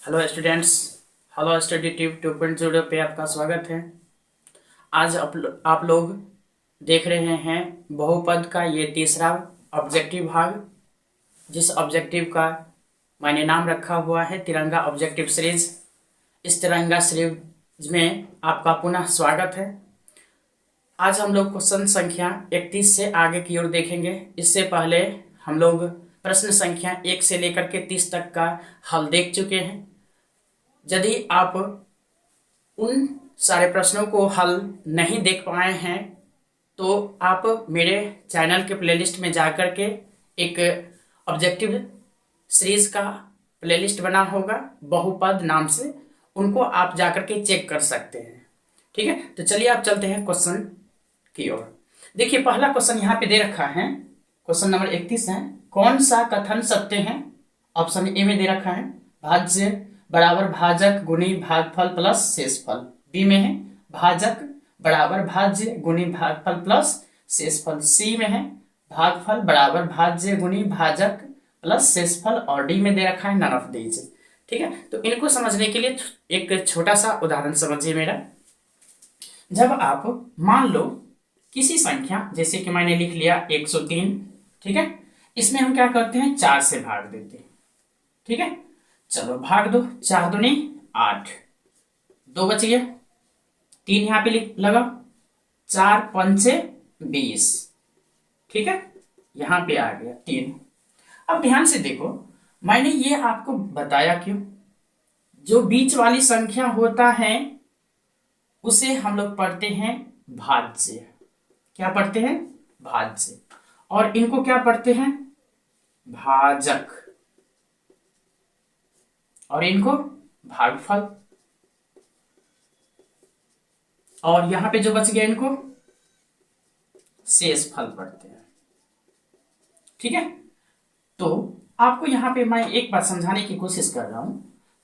Hello students. Hello study tube 2.0 पे आपका स्वागत है। आज आप लोग देख रहे हैं बहुपद का ये तीसरा ऑब्जेक्टिव भाग, जिस ऑब्जेक्टिव का मैंने नाम रखा हुआ है तिरंगा ऑब्जेक्टिव सीरीज। इस तिरंगा सीरीज में आपका पुनः स्वागत है। आज हम लोग क्वेश्चन संख्या 31 से आगे की ओर देखेंगे। इससे पहले हम लोग प्रश्न संख्या 1 से लेकर के 30 तक का हल देख चुके हैं। यदि आप उन सारे प्रश्नों को हल नहीं देख पाए हैं तो आप मेरे चैनल के प्लेलिस्ट में जाकर के एक ऑब्जेक्टिव सीरीज का प्लेलिस्ट बना होगा बहुपद नाम से, उनको आप जाकर के चेक कर सकते हैं। ठीक है, तो चलिए आप चलते हैं क्वेश्चन की ओर। देखिए पहला क्वेश्चन यहाँ पे दे रखा है, क्वेश्चन नंबर 31 है। कौन सा कथन सत्य है? ऑप्शन ए में दे रखा है भाज्य बराबर भाजक गुणी भागफल प्लस शेषफल। बी में है भाजक बराबर भाज्य गुणी भागफल प्लस शेषफल। सी में है भागफल बराबर भाज्य गुणी भाजक प्लस शेषफल। और डी में दे रखा है नन ऑफ दीज। ठीक है, तो इनको समझने के लिए एक छोटा सा उदाहरण समझिए मेरा। जब आप मान लो किसी संख्या, जैसे कि मैंने लिख लिया 103, ठीक है, इसमें हम क्या करते हैं 4 से भाग देते हैं। ठीक है, चलो भाग दो, 4 दूनी 8, 2 बच गया, 3 यहाँ पे लगा, 4 पंचे 20। ठीक है, यहाँ पे आ गया 3। अब ध्यान से देखो, मैंने ये आपको बताया क्यों? जो बीच वाली संख्या होता है उसे हम लोग पढ़ते हैं भाज्य। क्या पढ़ते हैं? भाज्य। और इनको क्या पढ़ते हैं? भाजक। और इनको भागफल। और यहां पे जो बच गया इनको शेषफल पढ़ते हैं। ठीक है, तो आपको यहां पे मैं एक बात समझाने की कोशिश कर रहा हूं।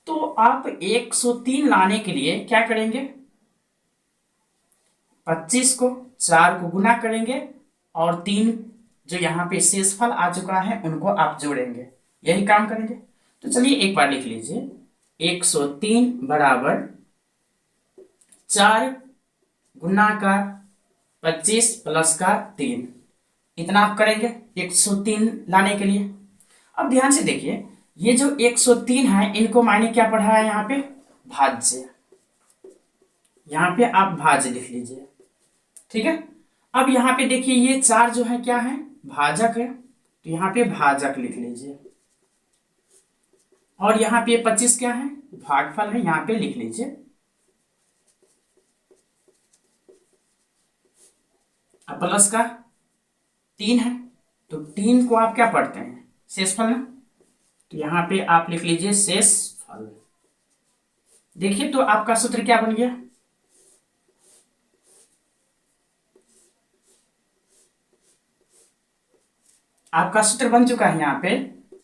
तो आप 103 लाने के लिए क्या करेंगे? 25 को 4 को गुना करेंगे और 3 जो यहाँ पे शेषफल आ चुका है उनको आप जोड़ेंगे, यही काम करेंगे। तो चलिए एक बार लिख लीजिए, 103 बराबर 4 गुना का 25 प्लस का 3, इतना आप करेंगे 103 लाने के लिए। अब ध्यान से देखिए, ये जो 103 है इनको मैंने क्या पढ़ा है यहाँ पे? भाज्य। यहाँ पे आप भाज्य लिख लीजिए। ठीक है, अब यहाँ पे देखिए ये 4 जो है क्या है? भाजक है, तो यहाँ पे भाजक लिख लीजिए। और यहाँ पे 25 क्या है? भागफल है, यहाँ पे लिख लीजिए। अब प्लस का 3 है, तो 3 को आप क्या पढ़ते हैं? शेषफल ना, तो यहाँ पे आप लिख लीजिए शेषफल। देखिए तो आपका सूत्र क्या बन गया? आपका सूत्र बन चुका है यहाँ पे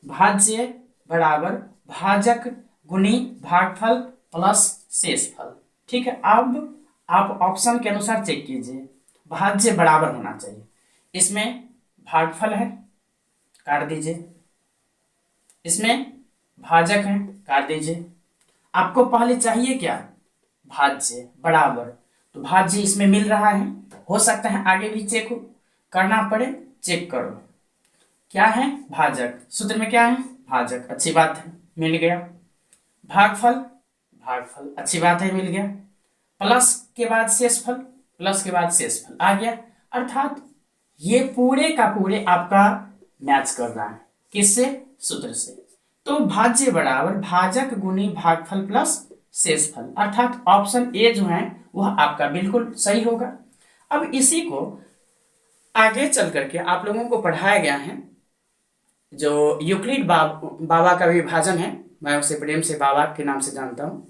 भाज्य बराबर भाजक गुणी भागफल प्लस शेषफल। ठीक है, अब आप ऑप्शन के अनुसार चेक कीजिए, भाज्य बराबर होना चाहिए। इसमें भागफल है, काट दीजिए। इसमें भाजक है, काट दीजिए। आपको पहले चाहिए क्या? भाज्य बराबर, तो भाज्य इसमें मिल रहा है। हो सकता है आगे भी चेक करना पड़े, चेक करो। क्या है? भाजक। सूत्र में क्या है? भाजक। अच्छी बात है, मिल गया। भागफल, भागफल, अच्छी बात है, मिल गया। प्लस के बाद शेषफल, प्लस के बाद शेषफल आ गया। अर्थात ये पूरे का पूरे आपका मैच कर रहा है, किससे? सूत्र से। तो भाज्य बराबर भाजक गुणी भागफल प्लस शेषफल, अर्थात ऑप्शन ए जो है वह आपका बिल्कुल सही होगा। अब इसी को आगे चल करके आप लोगों को पढ़ाया गया है, जो यूक्लिड बाबा का विभाजन है, मैं उसे प्रेम से बाबा के नाम से जानता हूं।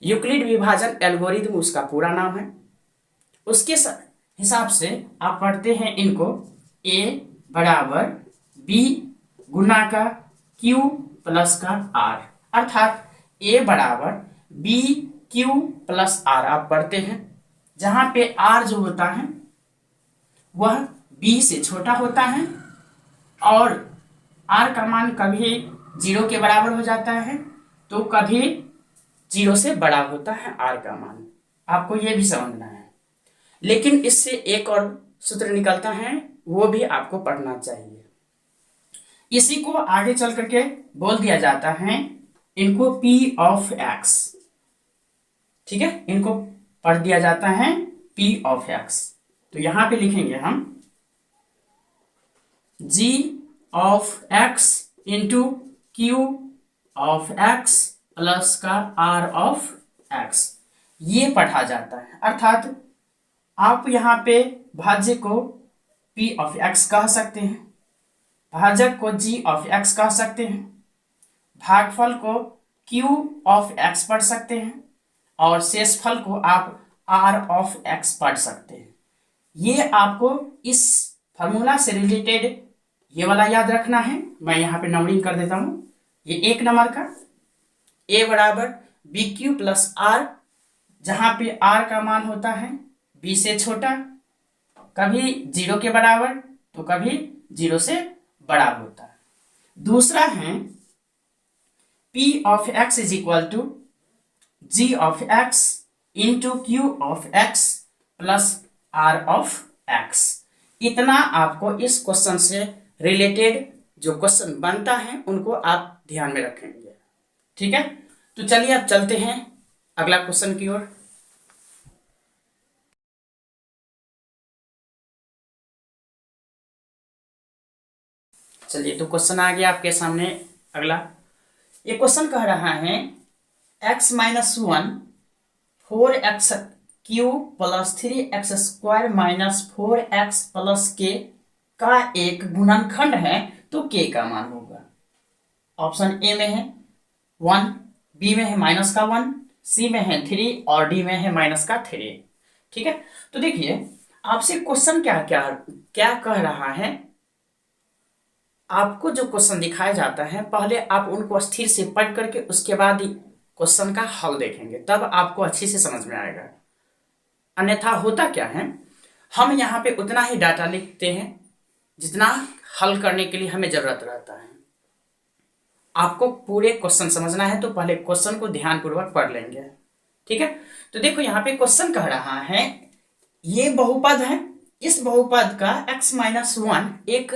यूक्लिड विभाजन एल्गोरिथम उसका पूरा नाम है। उसके हिसाब से आप पढ़ते हैं इनको a बराबर b गुना का q प्लस का r, अर्थात a बराबर b q प्लस r आप पढ़ते हैं, जहां पे r जो होता है वह b से छोटा होता है और r का मान कभी 0 के बराबर हो जाता है तो कभी 0 से बड़ा होता है r का मान, आपको ये भी समझना है। लेकिन इससे एक और सूत्र निकलता है, वो भी आपको पढ़ना चाहिए। इसी को आगे चल करके बोल दिया जाता है, इनको p ऑफ x, ठीक है, इनको पढ़ दिया जाता है p ऑफ x। तो यहां पे लिखेंगे हम g of x into q of x plus का r ऑफ x, ये पढ़ा जाता है। अर्थात आप यहाँ पे भाज्य को p ऑफ x कह सकते हैं, भाजक को g ऑफ x कह सकते हैं, भागफल को q ऑफ x पढ़ सकते हैं, और शेषफल को आप r ऑफ x पढ़ सकते हैं। ये आपको इस फॉर्मूला से रिलेटेड ये वाला याद रखना है। मैं यहाँ पे नंबरिंग कर देता हूँ। ये 1 नंबर का a बराबर बी क्यू प्लस आर, जहाँ पे r का मान होता है b से छोटा, कभी 0 के बराबर तो कभी 0 से बड़ा होता है। दूसरा है p of x is equal to g of x into q of x plus r of x। इतना आपको इस क्वेश्चन से रिलेटेड जो क्वेश्चन बनता है उनको आप ध्यान में रखेंगे, ठीक है। तो चलिए अब चलते हैं अगला क्वेश्चन की ओर। चलिए, तो क्वेश्चन आ गया आपके सामने अगला। ये क्वेश्चन कह रहा है x minus 1 4x Q plus 3x square minus 4x plus के का एक गुणनखंड है, तो k का मान होगा। ऑप्शन ए में है 1, बी में है माइनस का 1, सी में है 3 और डी में है माइनस का 3, ठीक है। तो देखिए आपसे क्वेश्चन क्या क्या क्या कह रहा है। आपको जो क्वेश्चन दिखाया जाता है पहले आप उनको स्थिर से पढ़ करके उसके बाद क्वेश्चन का हल देखेंगे, तब आपको अच्छे से समझ में आएगा। अन्यथा होता क्या है, हम यहाँ पे उतना ही डाटा लिखते हैं जितना हल करने के लिए हमें जरूरत रहता है। आपको पूरे क्वेश्चन समझना है तो पहले क्वेश्चन को ध्यानपूर्वक पढ़ लेंगे, ठीक है। तो देखो यहाँ पे क्वेश्चन कह रहा है, ये बहुपद है, इस बहुपद का x माइनस 1 एक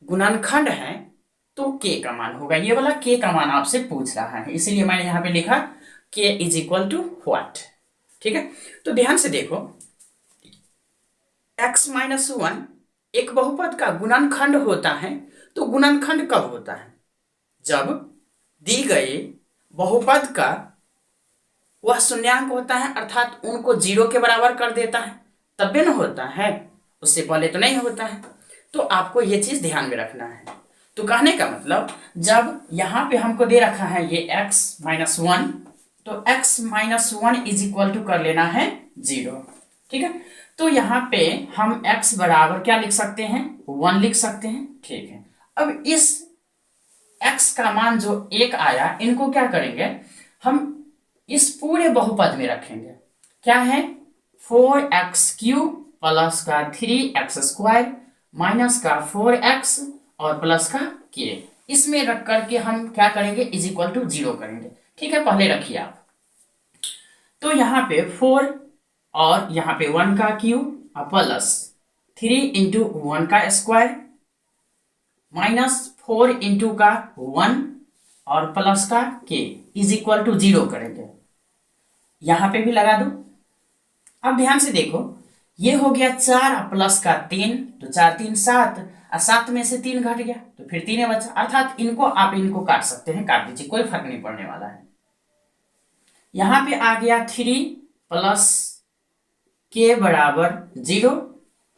गुणनखंड है, तो k का मान होगा। ये वाला k का मान आपसे पूछ रहा है, इसीलिए मैंने यहाँ पे लिखा k is equal to what, ठीक है। तो ध्यान से देखो, x माइनस 1 एक बहुपद का गुणनखंड होता है। तो गुणनखंड कब होता है, जब दी गई बहुपद का वह शून्यांक होता है, अर्थात उनको 0 के बराबर कर देता है, तब न होता है, उससे पहले तो नहीं होता है। तो आपको ये चीज ध्यान में रखना है। तो कहने का मतलब, जब यहाँ पे हमको दे रखा है ये x माइनस 1, तो x minus 1 is equal to कर लेना है 0, ठीक है। तो यहाँ पे हम x बराबर क्या लिख सकते हैं, 1 लिख सकते हैं, ठीक है। अब इस x का मान जो 1 आया, इनको क्या करेंगे, हम इस पूरे बहुपद में रखेंगे। क्या है, 4x क्यूब प्लस का 3x स्क्वायर माइनस का 4x और प्लस का k, इसमें रख करके हम क्या करेंगे, इज इक्वल टू 0 करेंगे, ठीक है। पहले रखिए आप। तो यहाँ पे 4 और यहाँ पे 1 का क्यूब प्लस 3 इंटू 1 का स्क्वायर माइनस 4 इंटू का 1 और प्लस का k इज इक्वल टू 0 करेंगे। यहां पे भी लगा दो। अब ध्यान से देखो, ये हो गया 4 प्लस का 3, तो 4 3 7, और 7 में से 3 घट गया तो फिर 3 बचा, अर्थात इनको आप इनको काट सकते हैं, काट दीजिए, कोई फर्क नहीं पड़ने वाला है। यहां पे आ गया 3 प्लस k बराबर 0,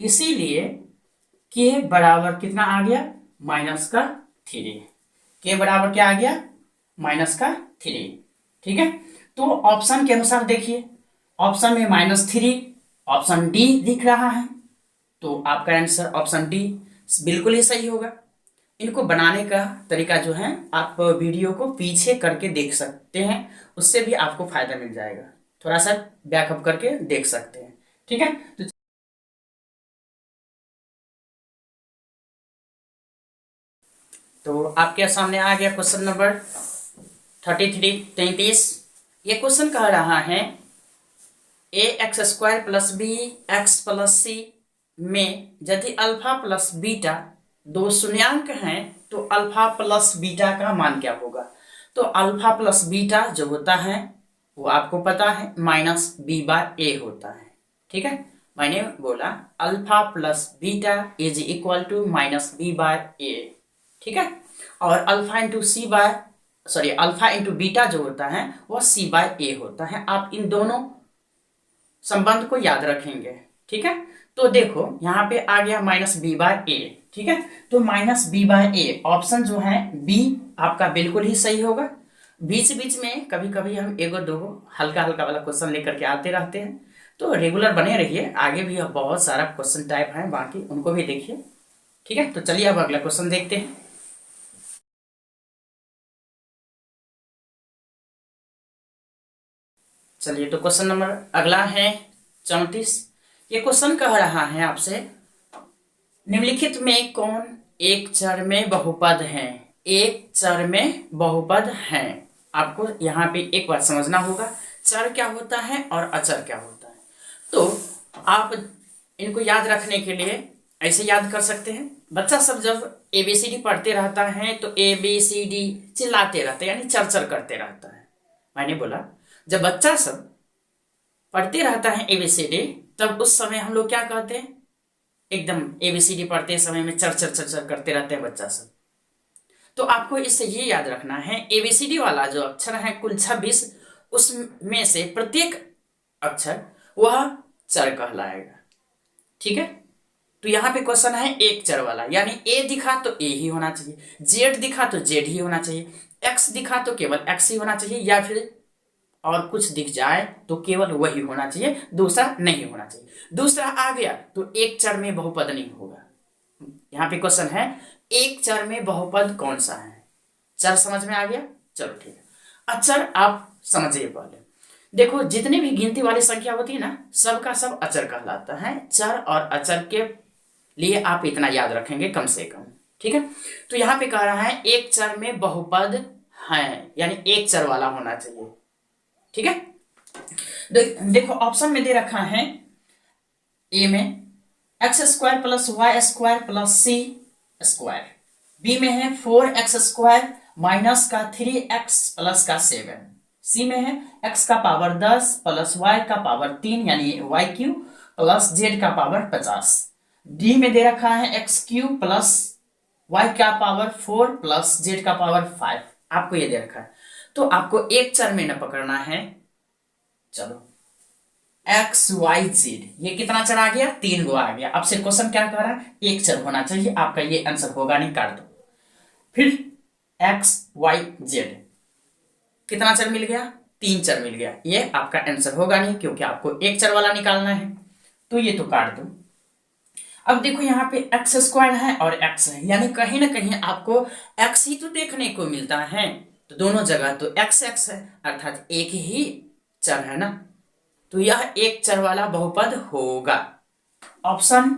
इसीलिए k बराबर कितना आ गया, माइनस का 3। k बराबर क्या आ गया, माइनस का 3, ठीक है। तो ऑप्शन के अनुसार देखिए, ऑप्शन में -3, ऑप्शन डी दिख रहा है, तो आपका आंसर ऑप्शन डी बिल्कुल ही सही होगा। इनको बनाने का तरीका जो है, आप वीडियो को पीछे करके देख सकते हैं, उससे भी आपको फायदा मिल जाएगा। थोड़ा सा बैकअप करके देख सकते हैं, ठीक है। तो आपके सामने आ गया क्वेश्चन नंबर 33 ये क्वेश्चन कह रहा है A X square plus B X plus C में यदि अल्फा प्लस बीटा दो शून्यांक हैं तो अल्फा प्लस बीटा का मान क्या होगा। तो अल्फा प्लस बीटा जो होता है वो आपको पता है माइनस बी बार ए होता है। ठीक है, मैंने बोला alpha plus beta is equal to minus B bar A. ठीक है, और alpha into C bar alpha into beta जो होता है वह सी बाय ए होता है। आप इन दोनों संबंध को याद रखेंगे। ठीक है, तो देखो यहाँ पे आ गया माइनस बी बाय ए। ठीक है, तो minus B by A option जो है बी आपका बिल्कुल ही सही होगा। बीच बीच में कभी कभी हम एगो दो हल्का हल्का वाला क्वेश्चन लेकर के आते रहते हैं, तो रेगुलर बने रहिए। आगे भी बहुत सारा क्वेश्चन टाइप है, बाकी उनको भी देखिए। ठीक है, तो चलिए अब अगला क्वेश्चन देखते हैं। चलिए, तो क्वेश्चन नंबर अगला है 34। ये क्वेश्चन कह रहा है आपसे निम्नलिखित में कौन एक चर में बहुपद है। एक चर में बहुपद है। आपको यहाँ पे एक बात समझना होगा, चर क्या होता है और अचर क्या होता है। तो आप इनको याद रखने के लिए ऐसे याद कर सकते हैं। बच्चा सब जब ABCD पढ़ते रहता है तो ABCD चिल्लाते रहते हैं, यानी चर करते रहता है। मैंने बोला जब बच्चा सब पढ़ते रहता है ABCD, तब उस समय हम लोग क्या कहते हैं, एकदम ABCD पढ़ते समय में चर करते रहते हैं बच्चा सब। तो आपको इससे ये याद रखना है ABCD वाला जो अक्षर है कुल 26, उसमें से प्रत्येक अक्षर वह चर कहलाएगा। ठीक है, तो यहाँ पे क्वेश्चन है एक चर वाला, यानी A दिखा तो A ही होना चाहिए, Z दिखा तो Z ही होना चाहिए, X दिखा तो केवल X ही होना चाहिए, या फिर और कुछ दिख जाए तो केवल वही होना चाहिए, दूसरा नहीं होना चाहिए। दूसरा आ गया तो एक चर में बहुपद नहीं होगा। यहाँ पे क्वेश्चन है एक चर में बहुपद कौन सा है। चर समझ में आ गया, चलो ठीक है। अचर आप समझिए पहले। देखो जितनी भी गिनती वाली संख्या होती है ना, सबका सब अचर कहलाता है। चर और अचर के लिए आप इतना याद रखेंगे कम से कम। ठीक है, तो यहाँ पे कह रहा है एक चर में बहुपद है, यानी एक चर वाला होना चाहिए। ठीक है, देखो ऑप्शन में दे रखा है ए में X square plus Y square plus C square, B में है 4x स्क्वायर माइनस का 3x प्लस का 7, सी में है x का पावर 10 प्लस y का पावर 3 यानी वाई क्यू प्लस z का पावर 50, डी में दे रखा है एक्स क्यू प्लस y का पावर 4 प्लस z का पावर 5। आपको ये दे रखा है, तो आपको एक चर में न पकड़ना है। चलो एक्स वाई जेड, ये कितना चर आ गया, 3 गो आ गया। आपसे क्वेश्चन क्या कह रहा है, एक चर होना चाहिए। आपका ये आंसर होगा नहीं, काट दो। फिर एक्स वाई जेड कितना चर मिल गया, 3 चर मिल गया। ये आपका आंसर होगा नहीं, क्योंकि आपको एक चर वाला निकालना है, तो ये तो काट दो। अब देखो यहाँ पे एक्स स्क्वायर है और एक्स है, यानी कहीं ना कहीं आपको एक्स ही तो देखने को मिलता है, तो दोनों जगह तो एक्स एक्स है, अर्थात एक ही चर है ना, तो यह एक चर वाला बहुपद होगा। ऑप्शन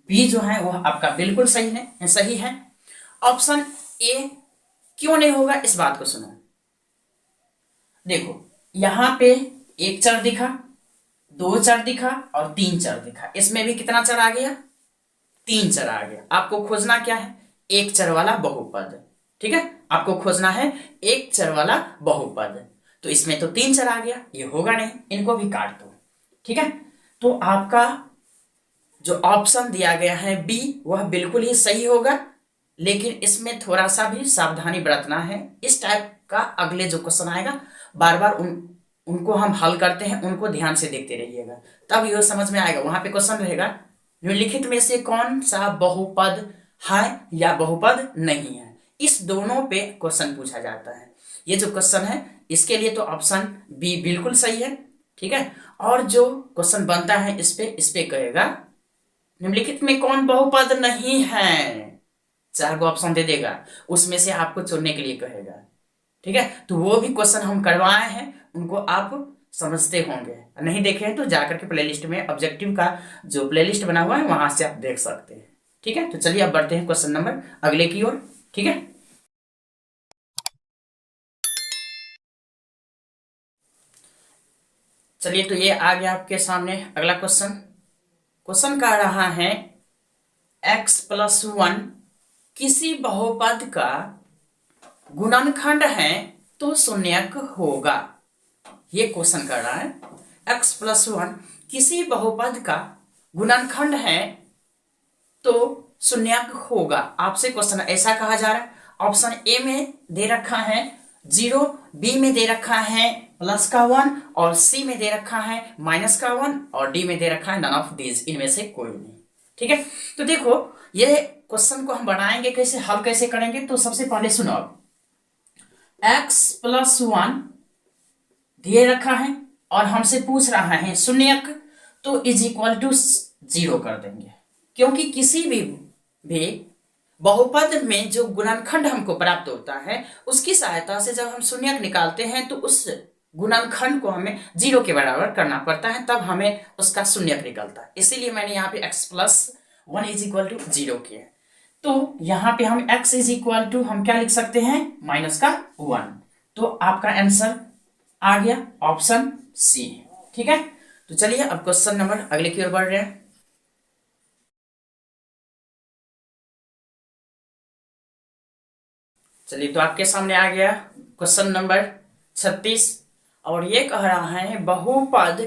बी जो है वह आपका बिल्कुल सही है। ऑप्शन ए क्यों नहीं होगा, इस बात को सुनो। देखो यहां पे एक चर दिखा, 2 चर दिखा और 3 चर दिखा, इसमें भी कितना चर आ गया, 3 चर आ गया। आपको खोजना क्या है, एक चर वाला बहुपद। ठीक है, आपको खोजना है एक चर वाला बहुपद, तो इसमें तो 3 चर आ गया, ये होगा नहीं, इनको भी काट दो। ठीक है, तो आपका जो ऑप्शन दिया गया है बी वह बिल्कुल ही सही होगा, लेकिन इसमें थोड़ा सा भी सावधानी बरतना है। इस टाइप का अगले जो क्वेश्चन आएगा बार बार उनको हम हल करते हैं, उनको ध्यान से देखते रहिएगा, तब यह समझ में आएगा। वहां पे क्वेश्चन रहेगा निम्नलिखित में से कौन सा बहुपद है या बहुपद नहीं है, इस दोनों पे क्वेश्चन पूछा जाता है। ये जो क्वेश्चन है इसके लिए तो ऑप्शन बी बिल्कुल सही है। ठीक है, और जो क्वेश्चन बनता है इस पे कहेगा निम्नलिखित में कौन बहुपद नहीं है, 4 गो ऑप्शन दे देगा, उसमें से आपको चुनने के लिए कहेगा। ठीक है, तो वो भी क्वेश्चन हम करवाए हैं, उनको आप समझते होंगे, नहीं देखे हैं तो जाकर के प्लेलिस्ट में ऑब्जेक्टिव का जो प्लेलिस्ट बना हुआ है वहां से आप देख सकते हैं। ठीक है, तो चलिए अब बढ़ते हैं क्वेश्चन नंबर अगले की ओर। ठीक है। चलिए, तो ये आ गया आपके सामने अगला क्वेश्चन। क्वेश्चन कह रहा है x+1 किसी बहुपद का गुणनखंड है तो शून्यक होगा। ये क्वेश्चन कर रहा है x+1 किसी बहुपद का गुणनखंड है तो शून्यक होगा। आपसे क्वेश्चन ऐसा कहा जा रहा है, ऑप्शन ए में दे रखा है 0, बी में दे रखा है +1 और सी में दे रखा है -1 और डी में दे रखा है नन ऑफ दीज, इनमें से कोई नहीं। ठीक है, तो देखो ये क्वेश्चन को हम बनाएंगे कैसे, हल कैसे करेंगे। तो सबसे पहले सुनो, x+1 दिए रखा है और हमसे पूछ रहा है शून्यक, तो =0 कर देंगे, क्योंकि किसी भी बहुपद में जो गुणनखंड हमको प्राप्त होता है उसकी सहायता से जब हम शून्यक निकालते हैं तो उस गुणनखंड को हमें 0 के बराबर करना पड़ता है, तब हमें उसका शून्यक निकलता है। इसीलिए मैंने यहाँ पे x+1 =0 किया। तो यहाँ पे हम x हम क्या लिख सकते हैं, -1। तो आपका आंसर आ गया ऑप्शन सी। ठीक है, तो चलिए अब क्वेश्चन नंबर अगले की ओर बढ़ रहे हैं। चलिए, तो आपके सामने आ गया क्वेश्चन नंबर 36 और ये कह रहा है बहुपद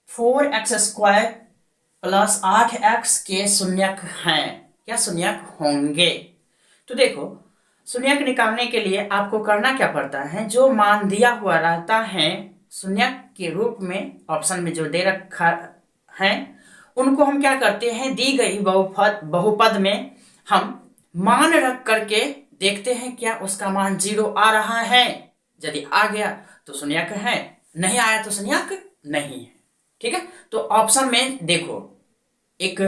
4x² + 8x के शून्यक हैं, क्या शून्यक होंगे। तो देखो, शून्यक निकालने के लिए आपको करना क्या पड़ता है, जो मान दिया हुआ रहता है शून्यक के रूप में ऑप्शन में जो दे रखा है उनको हम क्या करते हैं, दी गई बहुपद में हम मान रख करके देखते हैं क्या उसका मान 0 आ रहा है। यदि आ गया तो शून्यक है, नहीं आया तो शून्यक नहीं है। ठीक है, तो ऑप्शन में देखो एक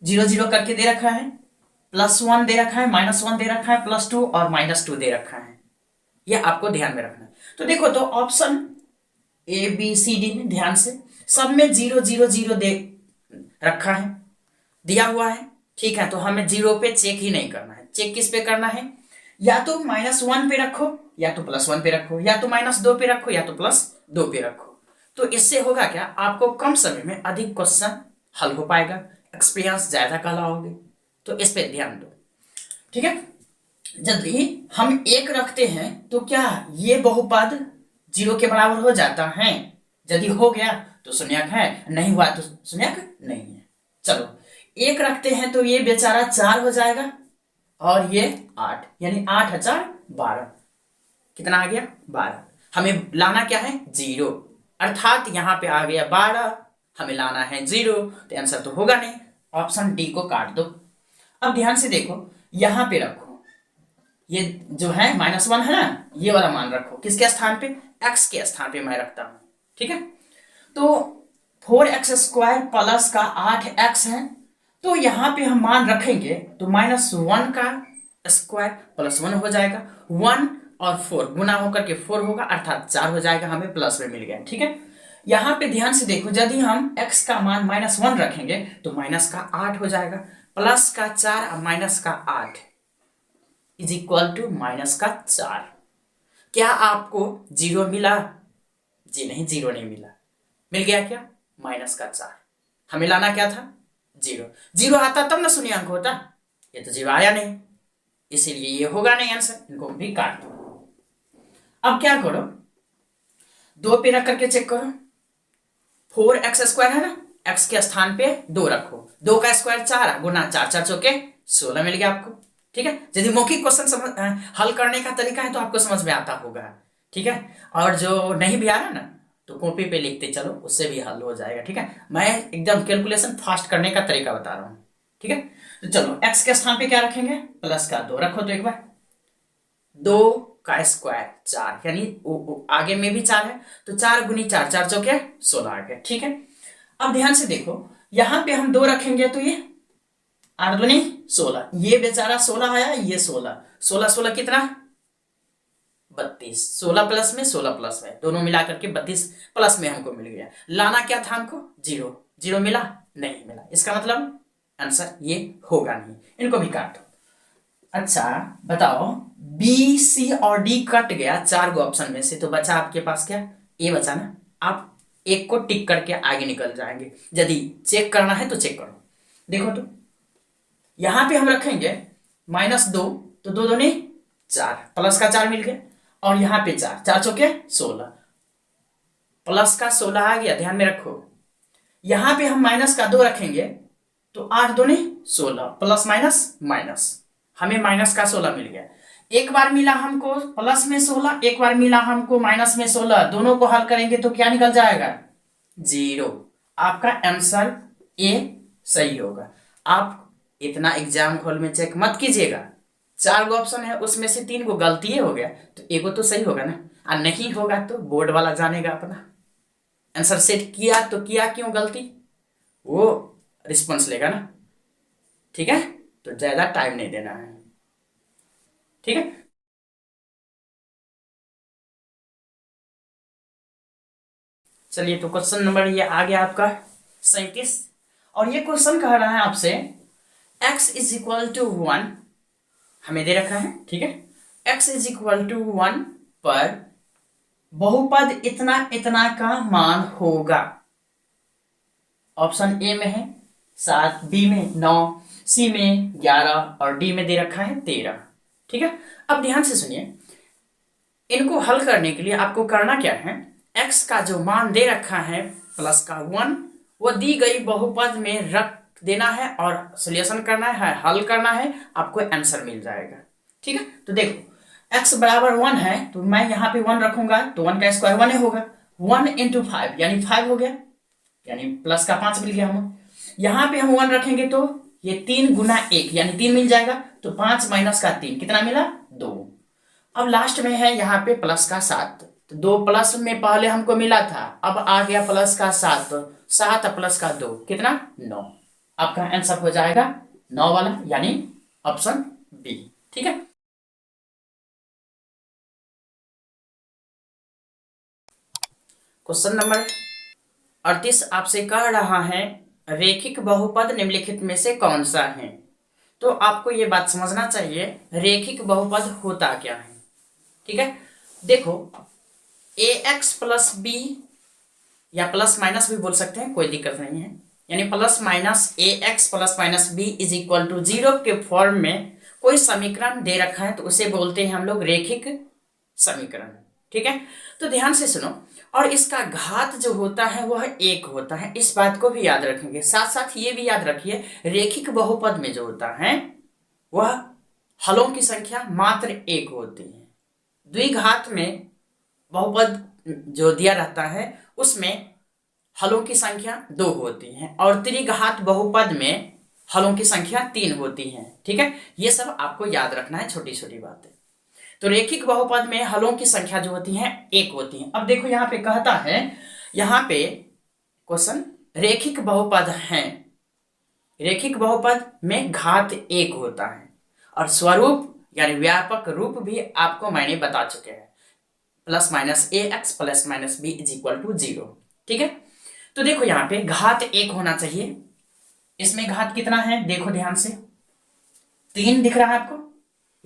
0 0 करके दे रखा है, +1 दे रखा है, -1 दे रखा है, +2 और -2 दे रखा है। ये आपको ध्यान में रखना है। तो देखो, तो option A B C D में ध्यान से सब में 0 0 0 दे रखा है, दिया हुआ है। ठीक है, तो हमें 0 पे चेक ही नहीं करना है। चेक किस पे करना है, या तो -1 पे रखो, या तो +1 पे रखो, या तो -2 पे रखो, या तो +2 पे रखो। तो इससे होगा क्या, आपको कम समय में अधिक क्वेश्चन हल हो पाएगा, एक्सपीरियंस ज्यादा कहलाओगे। तो इस पे ध्यान दो। ठीक है, यदि हम 1 रखते हैं तो क्या ये बहुपद 0 के बराबर हो जाता है। यदि हो गया तो शून्यक है, नहीं हुआ तो शून्यक नहीं है। चलो, 1 रखते हैं तो ये बेचारा 4 हो जाएगा और ये 8, यानी 8 × 4 = 12। कितना आ गया, 12। हमें लाना क्या है, 0, अर्थात यहां पे आ गया 12, हमें लाना है 0, तो आंसर तो होगा नहीं। ऑप्शन डी को काट दो। अब ध्यान से देखो, यहां पे रखो, ये जो है -1 है ना, ये वाला मान रखो किसके स्थान पे, x के स्थान पे मैं रखता हूं। ठीक है, तो 4x² प्लस का 8x है, तो यहां पे हम मान रखेंगे तो -1 का स्क्वायर +1 हो जाएगा, 1 और 4 गुना होकर के 4 होगा, अर्थात 4 हो जाएगा, हमें प्लस में मिल गया। ठीक है, यहां पे ध्यान से देखो, यदि हम x का मान -1 रखेंगे तो -8 हो जाएगा, प्लस का 4 और माइनस का 8 = -4। क्या आपको 0 मिला, जी नहीं, 0 नहीं मिला। मिल गया क्या, -4। हमें लाना क्या था, 0। 0 आता तब ना शून्यंक होता, ये तो 0 आया नहीं, इसीलिए ये होगा नहीं आंसर। इनको भी काट दो। अब क्या करो, 2 पे रख करके चेक करो, 4x² है ना, x के स्थान पे 2 रखो, 2 का स्क्वायर 4 गुना 4 4 चौके 16 मिल गया आपको। ठीक है, यदि मौखिक क्वेश्चन हल करने का तरीका है तो आपको समझ में आता होगा। ठीक है, और जो नहीं भी आ रहा ना तो कॉपी पे लिखते चलो, उससे भी हल हो जाएगा। ठीक है, मैं एकदम कैलकुलेशन फास्ट करने का तरीका बता रहा हूं। ठीक है, तो चलो x के स्थान पे क्या रखेंगे, प्लस का 2 रखो, तो एक बार 2 का स्क्वायर 4, यानी आगे में भी 4 है, तो 4 गुनी 4 4 चौके 16 आ गया। ठीक है, अब ध्यान से देखो, यहां पे हम 2 रखेंगे तो ये 8 दूनी 16, ये बेचारा 16 आया, ये 16 16 16 कितना 32, 16 प्लस में 16 प्लस में दोनों मिला करके 32 प्लस में हमको मिल गया। लाना क्या था हमको, 0 0 मिला नहीं मिला, इसका मतलब आंसर ये होगा नहीं। इनको भी काट दो। अच्छा बताओ, बी सी और डी कट गया 4 गो ऑप्शन में से, तो बचा आपके पास क्या, ए बचा ना। आप एक को टिक करके आगे निकल जाएंगे। यदि चेक करना है तो चेक करो। देखो तो यहां पे हम रखेंगे -2, तो 2 दूनी 4, प्लस का 4 मिल गया, और यहां पे 4, 4 चौके 16, प्लस का 16 आ गया। ध्यान में रखो यहां पे हम माइनस का 2 रखेंगे तो 8 दूनी 16, प्लस माइनस माइनस, हमें माइनस का 16 मिल गया। एक बार मिला हमको प्लस में 16, एक बार मिला हमको माइनस में 16, दोनों को हल करेंगे तो क्या निकल जाएगा? 0। आपका आंसर ए सही होगा। आप इतना एग्जाम हॉल में चेक मत कीजिएगा, 4 गो ऑप्शन है उसमें से 3 गो गलती हो गया तो एगो तो सही होगा ना, और नहीं होगा तो बोर्ड वाला जानेगा अपना। आंसर सेट किया तो किया, क्यों गलती, वो रिस्पॉन्स लेगा ना। ठीक है, तो ज्यादा टाइम नहीं देना है। ठीक है, चलिए तो क्वेश्चन नंबर ये आ गया आपका 37, और ये क्वेश्चन कह रहा है आपसे x इज इक्वल टू 1 हमें दे रखा है। ठीक है, x इज इक्वल टू 1 पर बहुपद इतना इतना का मान होगा। ऑप्शन ए में है 7, बी में 9, सी में 11 और डी में दे रखा है 13। ठीक है, अब ध्यान से सुनिए, इनको हल करने के लिए आपको करना क्या है, x का जो मान दे रखा है प्लस का 1, वो दी गई बहुपद में रख देना है और सोल्यूशन करना है, हल करना है, आपको आंसर मिल जाएगा। ठीक है, तो देखो x बराबर 1 है तो मैं यहाँ पे 1 रखूंगा तो 1 का स्क्वायर 1 होगा, 1 इंटू 5 यानी 5 हो गया, यानी प्लस का 5 मिल गया हमें। यहाँ पे हम 1 रखेंगे तो ये 3 गुना 1 यानी 3 मिल जाएगा, तो 5 माइनस का 3 कितना मिला? 2। अब लास्ट में है यहाँ पे प्लस का 7, तो 2 प्लस में पहले हमको मिला था, अब आ गया प्लस का 7, तो 7 प्लस का 2 कितना? 9। आपका आंसर हो जाएगा 9 वाला, यानी ऑप्शन बी। ठीक है, क्वेश्चन नंबर 38 आपसे कह रहा है रेखिक बहुपद निम्नलिखित में से कौन सा है। तो आपको ये बात समझना चाहिए रेखिक बहुपद होता क्या है। ठीक है, देखो ax प्लस बी या प्लस माइनस भी बोल सकते हैं, कोई दिक्कत नहीं है, यानी plus minus ax plus minus B is equal to 0 के फॉर्म में कोई समीकरण दे रखा है तो उसे बोलते हैं हम लोग रेखिक समीकरण। ठीक है, तो ध्यान से सुनो, और इसका घात जो होता है वह 1 होता है, इस बात को भी याद रखेंगे। साथ साथ ये भी याद रखिए रेखिक बहुपद में जो होता है वह हलों की संख्या मात्र 1 होती है। द्विघात में बहुपद जो दिया रहता है उसमें हलों की संख्या 2 होती है, और त्रिघात बहुपद में हलों की संख्या 3 होती है। ठीक है, ये सब आपको याद रखना है, छोटी छोटी बातें। तो रेखिक बहुपद में हलों की संख्या जो होती है 1 होती है। अब देखो यहाँ पे कहता है, यहाँ पे क्वेश्चन रेखिक बहुपद है, रेखिक बहुपद में घात 1 होता है, और स्वरूप यानी व्यापक रूप भी आपको मैंने बता चुके हैं, plus minus ax plus minus B is equal to 0। ठीक है, तो देखो यहाँ पे घात 1 होना चाहिए, इसमें घात कितना है देखो ध्यान से, 3 दिख रहा है आपको,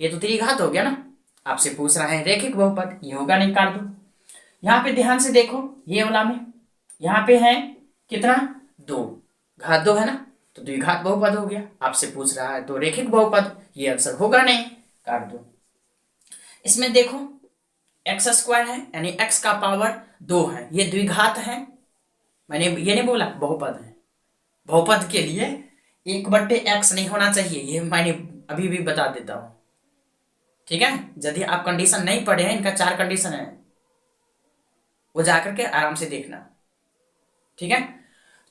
ये तो त्रिघात हो गया ना। आपसे पूछ रहा है रेखिक बहुपद, ये होगा नहीं, काट दो। यहाँ पे ध्यान से देखो, ये वाला में यहाँ पे है कितना? 2, घात 2 है ना, तो द्विघात बहुपद हो गया। आपसे पूछ रहा है तो रेखिक बहुपद, ये आंसर होगा नहीं, काट दो। इसमें देखो एक्स स्क्वायर है यानी एक्स का पावर 2 है, ये द्विघात है, मैंने ये नहीं बोला बहुपद है। बहुपद के लिए 1/x नहीं होना चाहिए, ये मैंने अभी भी बता देता हूं। ठीक है, यदि आप कंडीशन नहीं पढ़े हैं, इनका 4 कंडीशन है, वो जाकर के आराम से देखना। ठीक है,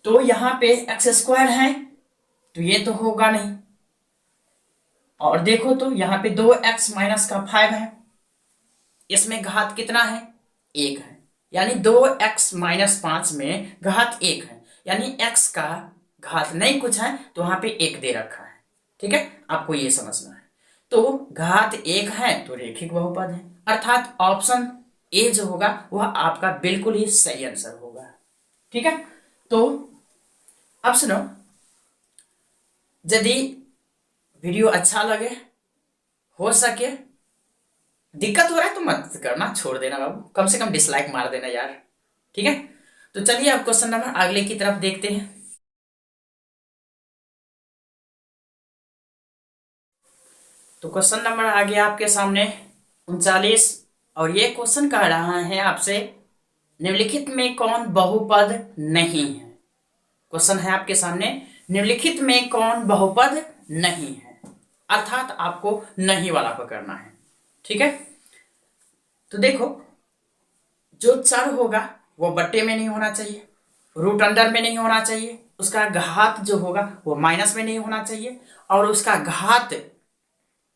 तो यहां पे एक्स स्क्वायर है तो ये तो होगा नहीं, और देखो तो यहाँ पे 2x माइनस का 5 है, इसमें घात कितना है? 1 है, यानी 2x माइनस 5 में घात 1 है, यानी x का घात नहीं कुछ है तो वहां पे 1 दे रखा है। ठीक है, आपको ये समझना है। तो घात 1 है तो रेखिक बहुपद है, अर्थात ऑप्शन ए जो होगा वह आपका बिल्कुल ही सही आंसर होगा। ठीक है, तो अब सुनो, यदि वीडियो अच्छा लगे, हो सके, दिक्कत हो रहा है तो मत करना, छोड़ देना बाबू, कम से कम डिसलाइक मार देना यार। ठीक है, तो चलिए अब क्वेश्चन नंबर अगले की तरफ देखते हैं। तो क्वेश्चन नंबर आ गया आपके सामने 39, और ये क्वेश्चन कह रहा है आपसे निम्नलिखित में कौन बहुपद नहीं है। क्वेश्चन है आपके सामने, निम्नलिखित में कौन बहुपद नहीं है, अर्थात आपको नहीं वाला पकड़ना है। ठीक है, तो देखो जो चर होगा वो बट्टे में नहीं होना चाहिए, रूट अंडर में नहीं होना चाहिए, उसका घात जो होगा वो माइनस में नहीं होना चाहिए, और उसका घात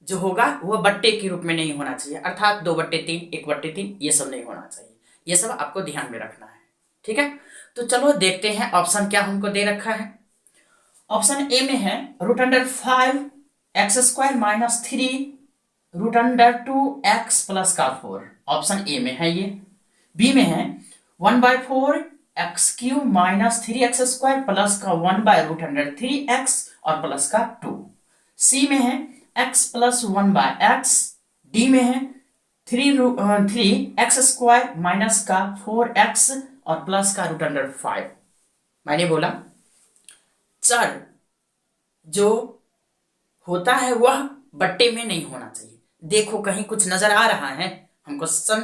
जो होगा वो बट्टे के रूप में नहीं होना चाहिए, अर्थात 2/3, 1/3 ये सब नहीं होना चाहिए। ये सब आपको ध्यान में रखना है। ठीक है, तो चलो देखते हैं ऑप्शन क्या हमको दे रखा है। ऑप्शन ए में है √5x² - 3 √2x + का 4। ऑप्शन ए में है ये। बी में है 1/4x³ - 3x² प्लस का 1/√3x और प्लस का 2। सी में है x + 1/x। डी में है 3x² - का 4x और प्लस का √5। मैंने बोला चर जो होता है वह बट्टे में नहीं होना चाहिए। देखो कहीं कुछ नजर आ रहा है, हम क्वेश्चन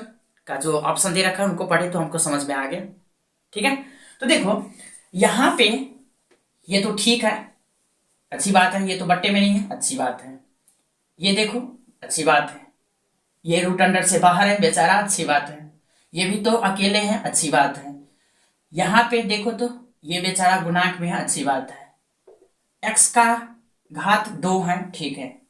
का जो ऑप्शन दे रखा है उनको पढ़े तो हमको समझ में आ गया। ठीक है, तो देखो यहां पे ये तो ठीक है, अच्छी बात है, ये तो बट्टे में नहीं है, अच्छी बात है। ये देखो अच्छी बात है, ये रूट अंडर से बाहर है बेचारा, अच्छी बात है। ये भी तो अकेले हैं, अच्छी बात है। यहां पे देखो तो ये बेचारा गुणांक में है, अच्छी बात है। x का घात 2 है, ठीक है,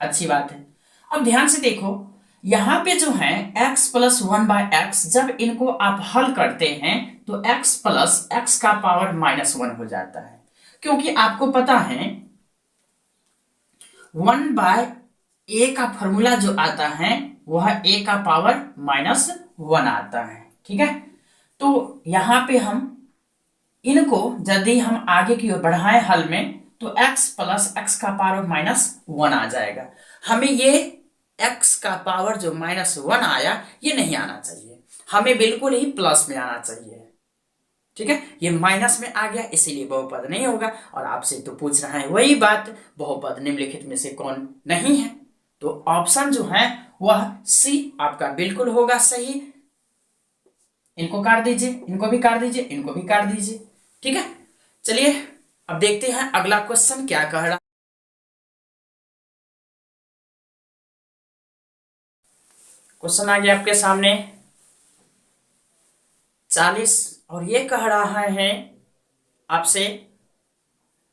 अच्छी बात है। अब ध्यान से देखो यहां पे जो है x + 1/x, जब इनको आप हल करते हैं तो x + x का पावर -1 हो जाता है, क्योंकि आपको पता है 1/a का फॉर्मूला जो आता है वह a का पावर -1 आता है। ठीक है, तो यहां पे हम इनको यदि हम आगे की ओर बढ़ाएं हल में तो x + x का पावर -1 आ जाएगा। हमें ये x का पावर जो -1 आया ये नहीं आना चाहिए, हमें बिल्कुल ही प्लस में आना चाहिए। ठीक है, ये माइनस में आ गया इसीलिए बहुपद नहीं होगा। और आपसे तो पूछ रहा है वही बात, बहुपद निम्नलिखित में से कौन नहीं है, तो ऑप्शन जो है वह सी आपका बिल्कुल होगा सही। इनको काट दीजिए, इनको भी काट दीजिए, इनको भी काट दीजिए। ठीक है, चलिए अब देखते हैं अगला क्वेश्चन क्या कह रहा। क्वेश्चन आ गया आपके सामने 40, और ये कह रहा है आपसे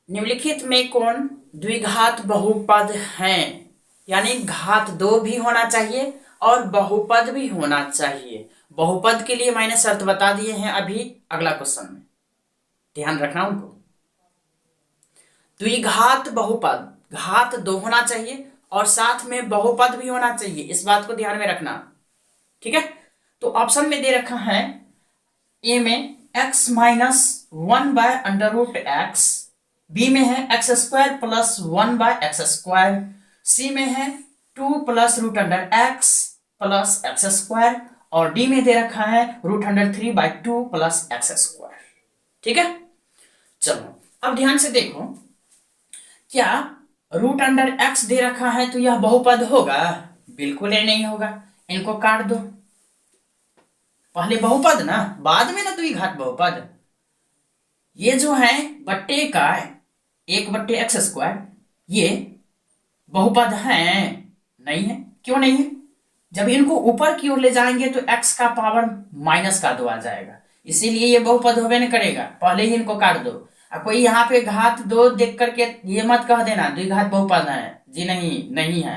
निम्नलिखित में कौन द्विघात बहुपद है, यानी घात 2 भी होना चाहिए और बहुपद भी होना चाहिए। बहुपद के लिए मैंने शर्त बता दिए हैं अभी अगला क्वेश्चन में, ध्यान रखना उनको। द्विघात बहुपद, घात 2 होना चाहिए और साथ में बहुपद भी होना चाहिए, इस बात को ध्यान में रखना। ठीक है, तो ऑप्शन में दे रखा है ए में x - 1/√x, बी में है x² + 1/x², सी में है 2 + √x + x², और डी में दे रखा है √3/2 + x²। ठीक है, चलो अब ध्यान से देखो, क्या √x दे रखा है तो यह बहुपद होगा? बिल्कुल ही नहीं होगा, इनको काट दो। पहले बहुपद ना, बाद में ना द्विघात बहुपद। ये जो है बट्टे का 1/x², ये बहुपद है? नहीं है। क्यों नहीं है? जब इनको ऊपर की ओर ले जाएंगे तो x का पावर -2 आ जाएगा, इसीलिए ये बहुपद होवे नहीं करेगा। पहले ही इनको काट दो। अब कोई यहाँ पे घात 2 देख करके ये मत कह देना द्विघात बहुपद है, जी नहीं, नहीं है,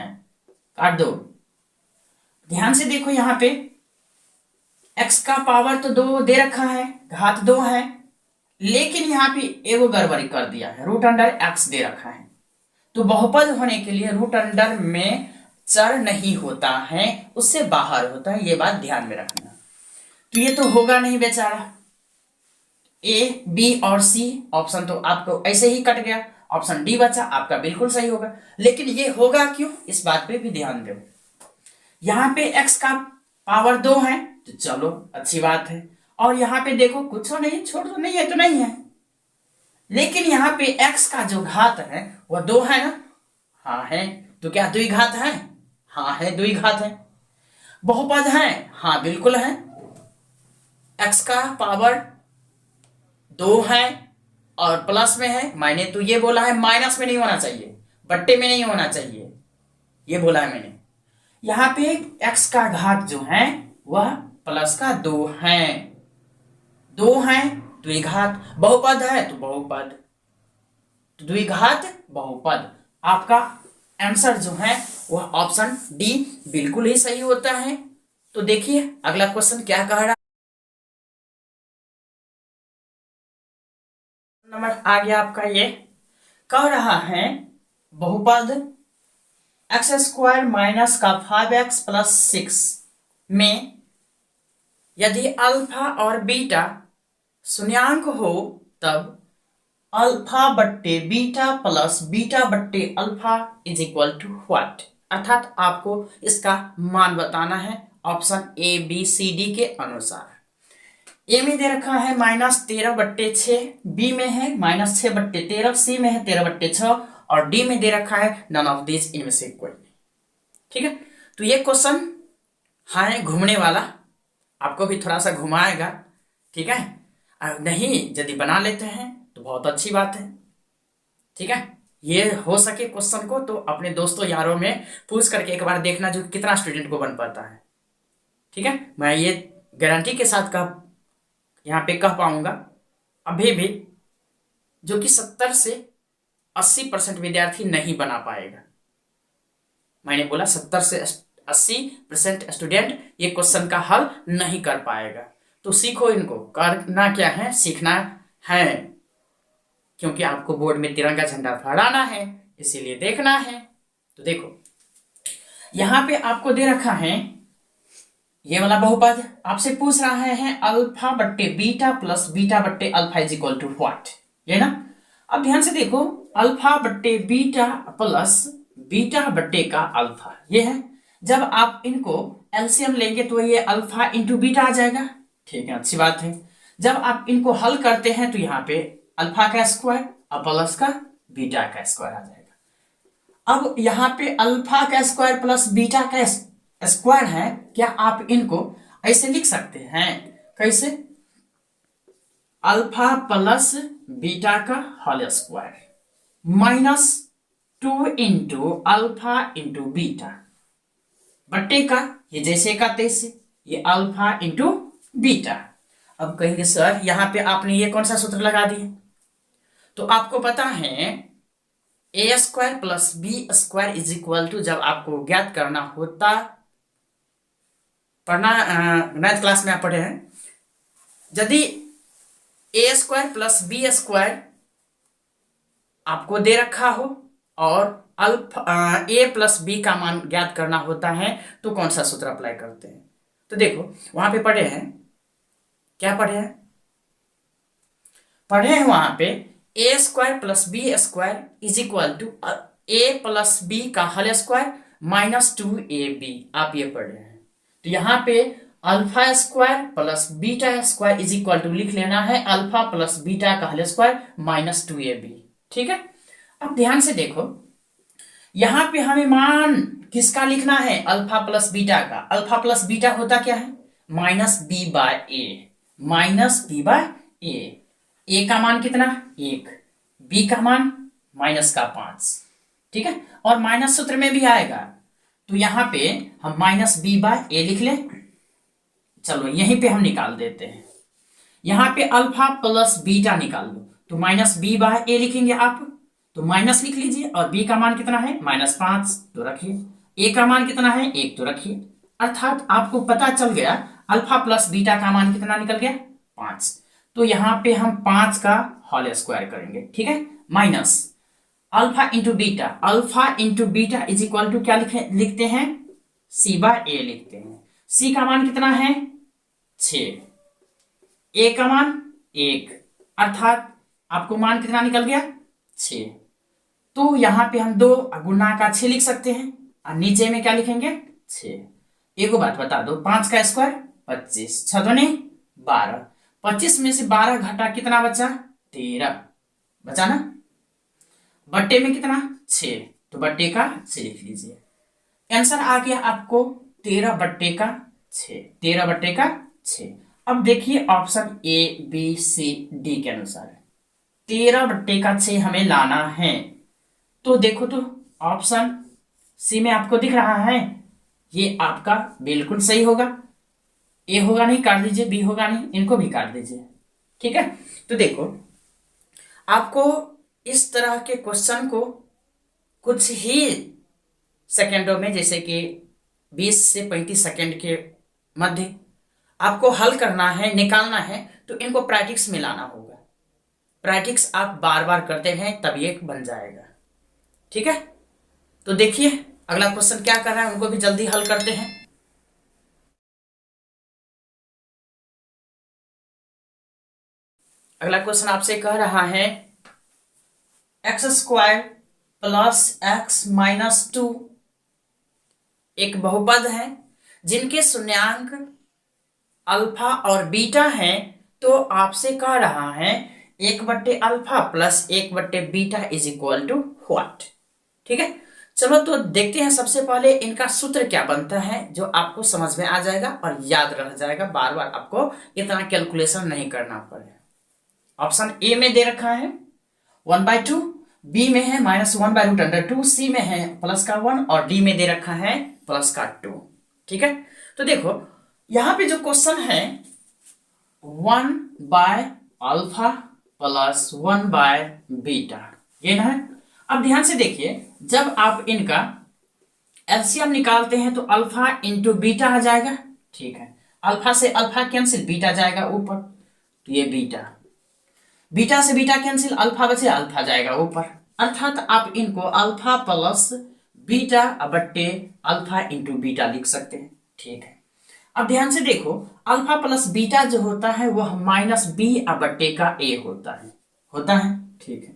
काट दो। ध्यान से देखो यहाँ पे x का पावर तो 2 दे रखा है, घात 2 है, लेकिन यहाँ पे एगो गड़बड़ी कर दिया है, √x दे रखा है। तो बहुपद होने के लिए रूट अंडर में चर नहीं होता है, उससे बाहर होता है, ये बात ध्यान में रखना। तो ये तो होगा नहीं बेचारा। ए, बी और सी ऑप्शन तो आपको ऐसे ही कट गया, ऑप्शन डी बचा आपका बिल्कुल सही होगा। लेकिन ये होगा क्यों, इस बात पे भी ध्यान दो। यहां पे x का पावर 2 है तो चलो अच्छी बात है, और यहाँ पे देखो कुछ नहीं, छोड़ तो नहीं है तो नहीं है, लेकिन यहाँ पे x का जो घात है वह 2 है ना। हाँ है। तो क्या द्विघात है? हाँ है, द्विघात है। बहुपद है? हाँ बिल्कुल है। x का पावर 2 है और प्लस में है। मैंने तो ये बोला है माइनस में नहीं होना चाहिए, बट्टे में नहीं होना चाहिए, ये बोला है मैंने। यहाँ पे x का घात जो है वह प्लस का 2 है। 2 है द्विघात, बहुपद है तो बहुपद, तो द्विघात बहुपद। आपका आंसर जो है वह ऑप्शन डी बिल्कुल ही सही होता है। तो देखिए अगला क्वेश्चन क्या कह रहा है। नंबर आ गया आपका, ये कह रहा है बहुपद एक्स स्क्वायर माइनस का 5x प्लस 6 में यदि अल्फा और बीटा शून्याङ्क हो तब अल्फा बट्टे बीटा प्लस बीटा बट्टे alpha is equal to what. अर्थात आपको इसका मान बताना है option A B C D के अनुसार। ए में दे रखा है -13/6, बी में है -6/13, सी में है 13/6 और डी में दे रखा है नन ऑफ दिस इनमें से कोई नहीं। ठीक है, तो ये क्वेश्चन है घूमने वाला, आपको भी थोड़ा सा घुमाएगा। ठीक है, नहीं यदि बना लेते हैं तो बहुत अच्छी बात है। ठीक है, ये हो सके क्वेश्चन को तो अपने दोस्तों यारों में पूछ करके एक बार देखना जो कितना स्टूडेंट को बन पाता है। ठीक है, मैं ये गारंटी के साथ यहाँ पे कह पाऊंगा अभी भी जो कि 70 से 80% विद्यार्थी नहीं बना पाएगा। मैंने बोला 70 से 80% स्टूडेंट ये क्वेश्चन का हल नहीं कर पाएगा। तो सीखो, इनको करना क्या है, सीखना है, क्योंकि आपको बोर्ड में तिरंगा झंडा फहराना है, इसीलिए देखना है। तो देखो यहां पे आपको दे रखा है ये वाला बहुपद, आपसे पूछ रहा है अल्फा बट्टे बीटा प्लस बीटा बट्टे alpha is equal to what, ये ना। अब ध्यान से देखो, अल्फा बट्टे बीटा प्लस बीटा बट्टे का अल्फा ये है। जब आप इनको एलसीएम लेंगे तो ये अल्फा इंटू बीटा आ जाएगा। ठीक है, अच्छी बात है। जब आप इनको हल करते हैं तो यहाँ पे अल्फा का स्क्वायर और प्लस का बीटा का स्क्वायर आ जाएगा। अब यहाँ पे अल्फा का स्क्वायर प्लस बीटा का स्क्वायर है, क्या आप इनको ऐसे लिख सकते हैं? कैसे? अल्फा प्लस बीटा का whole square -2 into alpha into beta बट्टे का ये जैसे का तैसे ये अल्फा इंटू बीटा। अब कहेंगे सर यहां पे आपने ये कौन सा सूत्र लगा दिया? तो आपको पता है A square plus B square is equal to, जब आपको ज्ञात करना होता, पढ़ना 9th क्लास में आप पढ़े हैं, यदि ए स्क्वायर प्लस बी स्क्वायर आपको दे रखा हो और अल्फा ए प्लस बी का मान ज्ञात करना होता है तो कौन सा सूत्र अप्लाई करते हैं? तो देखो वहां पे पढ़े हैं, क्या पढ़े हैं? पढ़े हैं वहां पे A square plus B square is equal to A plus B का होल स्क्वायर -2ab, आप ये पढ़े हैं। तो यहाँ पे alpha square plus beta square is equal to लिख लेना है अल्फा प्लस बीटा का होल स्क्वायर -2ab। ठीक है, अब ध्यान से देखो यहां पे हमें मान किसका लिखना है? अल्फा प्लस बीटा का। अल्फा प्लस बीटा होता क्या है? -b/a, -b/a। ए का मान कितना? 1, बी का मान -5। ठीक है, और माइनस सूत्र में भी आएगा, तो यहां पे हम -b/a लिख लें। चलो यहीं पे हम निकाल देते हैं, यहां पे अल्फा प्लस बीटा निकाल दो तो -b/a लिखेंगे आप, तो माइनस लिख लीजिए, और b का मान कितना है? -5, तो रखिए। a का मान कितना है? 1, तो रखिए। अर्थात आपको पता चल गया अल्फा प्लस बीटा का मान कितना निकल गया? 5। तो यहाँ पे हम 5 का होल स्क्वायर करेंगे। ठीक है, minus alpha into beta, alpha into beta is equal to क्या लिखते हैं? c/a लिखते हैं। c का मान कितना है? 6, a का मान 1, अर्थात आपको मान कितना निकल गया? 6। तो यहां पे हम 2 गुना का 6 लिख सकते हैं, और नीचे में क्या लिखेंगे? 6। एक बात बता दो, 5 का स्क्वायर 25, 6 दूनी 12। 25 में से 12 घटा कितना बचा? 13 बचा ना। बट्टे में कितना? 6, तो बट्टे का 6 लिख लीजिए। आंसर आ गया आपको 13 बट्टे का 6। 13 बट्टे का 6। अब देखिए option A B C D के अनुसार 13 बट्टे का 6 हमें लाना है। तो देखो तो ऑप्शन सी में आपको दिख रहा है, ये आपका बिल्कुल सही होगा। ए होगा नहीं काट दीजिए, बी होगा नहीं इनको भी काट दीजिए। ठीक है, तो देखो आपको इस तरह के क्वेश्चन को कुछ ही सेकेंडों में, जैसे कि 20 से 35 सेकेंड के मध्य आपको हल करना है, निकालना है, तो इनको प्रैक्टिस में लाना होगा। प्रैक्टिस आप बार बार करते हैं तब ये बन जाएगा। ठीक है, तो देखिए अगला क्वेश्चन क्या कर रहा है, उनको भी जल्दी हल करते हैं। अगला क्वेश्चन आपसे कह रहा है x² प्लस x माइनस 2 एक बहुपद है जिनके शून्यांक अल्फा और बीटा है। तो आपसे कह रहा है 1/अल्फा प्लस 1/बीटा इज इक्वल टू व्हाट। ठीक है, चलो तो देखते हैं। सबसे पहले इनका सूत्र क्या बनता है जो आपको समझ में आ जाएगा और याद रह जाएगा, बार बार आपको इतना कैलकुलेशन नहीं करना पड़े। ऑप्शन ए में दे रखा है 1/2, बी में है -1/√2, सी में है प्लस का 1 और डी में दे रखा है प्लस का 2। ठीक है, तो देखो यहां पे जो क्वेश्चन है 1/अल्फा प्लस 1/बीटा ये ना है। अब ध्यान से देखिए, जब आप इनका एलसीएम निकालते हैं तो अल्फा इंटू बीटा आ जाएगा। ठीक है, अल्फा से अल्फा कैंसिल, बीटा जाएगा ऊपर, तो ये बीटा, बीटा से बीटा कैंसिल, अल्फा बचे अल्फा जाएगा ऊपर। अर्थात आप इनको अल्फा प्लस बीटा बट्टे अल्फा इंटू बीटा लिख सकते हैं। ठीक है, अब ध्यान से देखो अल्फा प्लस बीटा जो होता है वह -b बट्टे का a होता है। ठीक है,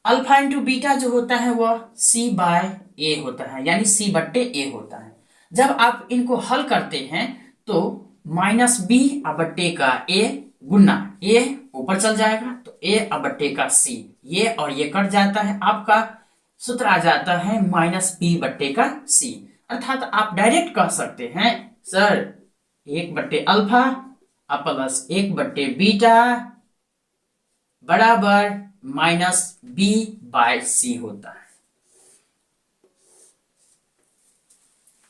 अल्फा इंटू बीटा जो होता है वह c/a होता है, यानी c/a होता है। जब आप इनको हल करते हैं तो -b बट्टे का a गुना a ऊपर चल जाएगा, तो a बट्टे का c, ये और ये कट जाता है, आपका सूत्र आ जाता है -b बट्टे का c। अर्थात आप डायरेक्ट कह सकते हैं सर 1/अल्फा प्लस 1/बीटा बराबर -b/c होता है।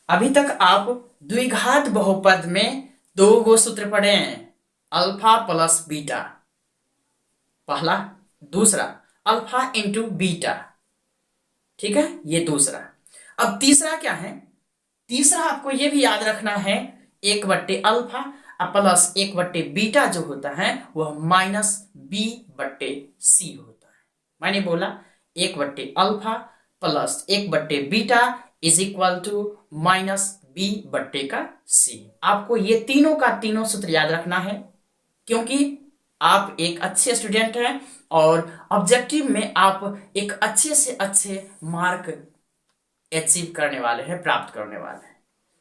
अभी तक आप द्विघात बहुपद में 2 गो सूत्र पढ़े हैं, अल्फा प्लस बीटा पहला, दूसरा अल्फा इंटू बीटा। ठीक है, ये दूसरा। अब तीसरा क्या है? तीसरा आपको यह भी याद रखना है 1/अल्फा प्लस 1/बीटा जो होता है वह -b/c होता है। मैंने बोला 1/अल्फा प्लस 1/बीटा इज इक्वल टू -b/c। आपको ये तीनों का तीनों सूत्र याद रखना है, क्योंकि आप एक अच्छे स्टूडेंट हैं और ऑब्जेक्टिव में आप एक अच्छे से अच्छे मार्क अचीव करने वाले हैं, प्राप्त करने वाले हैं।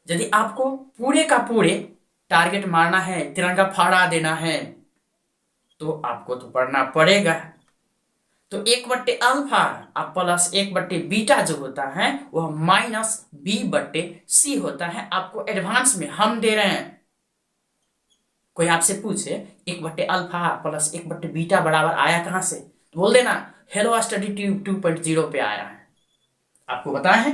यदि आपको पूरे का पूरे टारगेट मारना है, तिरंगा फहरा देना है, तो आपको तो पढ़ना पड़ेगा। तो 1/अल्फा प्लस 1/बीटा जो होता है वह -b/c होता है। आपको एडवांस में हम दे रहे हैं। कोई आपसे पूछे 1/अल्फा प्लस 1/बीटा बराबर आया कहां से, तो बोल देना हेलो स्टडी ट्यूब 2.0 पे आया है। आपको बताया है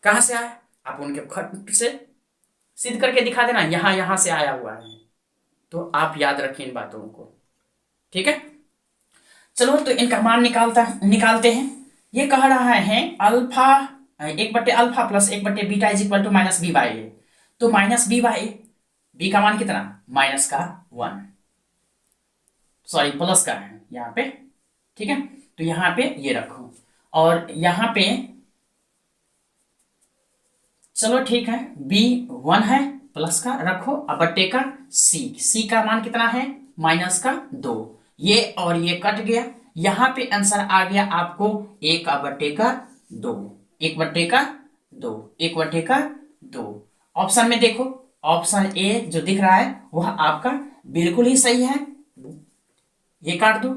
कहां से आया, आप उनके खत से सिद्ध करके दिखा देना यहां से आया हुआ है। तो आप याद रखें इन बातों को। ठीक है, चलो तो इनका मान निकालते हैं। ये कह रहा है अल्फा 1/अल्फा प्लस 1/बीटा इज इक्वल टू -b/a। तो -b/a, b का मान कितना? माइनस का 1, सॉरी प्लस का है यहाँ पे। ठीक है, तो यहाँ पे ये रखो और यहाँ पे चलो ठीक है, b 1 है, प्लस का रखो, अब बट्टे का c का मान कितना है? -2। ये और ये कट गया, यहां पे आंसर आ गया आपको 1/2। 1/2 ऑप्शन में देखो ऑप्शन ए जो दिख रहा है वह आपका बिल्कुल ही सही है। ये काट दो,